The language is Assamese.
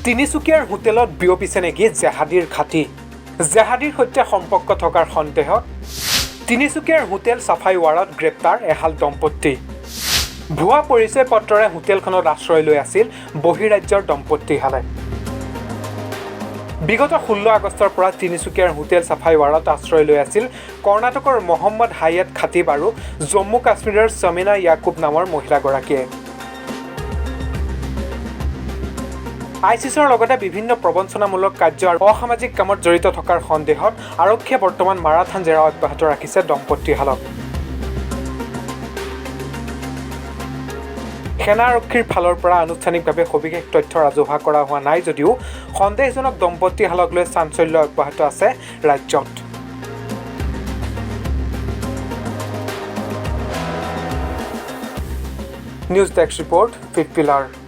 তিনিচুকীয়াৰ হোটেলত বিয়পিছে নেকি জেহাদীৰ ঘাটি জেহাদীৰ সৈতে সম্পৰ্ক থকাৰ সন্দেহত তিনিচুকীয়াৰ হোটেল চাফাই ৱাৰত গ্ৰেপ্তাৰ এহাল দম্পতি ভুৱা পৰিচয় পত্ৰৰে হোটেলখনত আশ্ৰয় লৈ আছিল বহিৰাজ্যৰ দম্পতিহালে বিগত 16 আগষ্টৰ পৰা তিনিচুকীয়াৰ হোটেল চাফাই ৱাৰত আশ্ৰয় লৈ আছিল কৰ্ণাটকৰ মহম্মদ হায়াত খাটিব আৰু জম্মু কাশ্মীৰৰ সমিনা ইয়াকুব নামৰ মহিলাগৰাকীয়ে আইচিছৰ লগতে বিভিন্ন প্ৰবঞ্চনামূলক কাৰ্য আৰু অসামাজিক কামত জড়িত থকাৰ সন্দেহত আৰক্ষীয়ে বৰ্তমান মাৰাথান জেৰা অব্যাহত ৰাখিছে দম্পতিহালক সেনা আৰক্ষীৰ ফালৰ পৰা আনুষ্ঠানিকভাৱে সবিশেষ তথ্য ৰাজহুৱা কৰা হোৱা নাই যদিও সন্দেহজনক দম্পতিহালক লৈ চাঞ্চল্য অব্যাহত আছে ৰাজ্যত নিউজ ডেস্ক ৰিপৰ্ট ফিফ পিলাৰ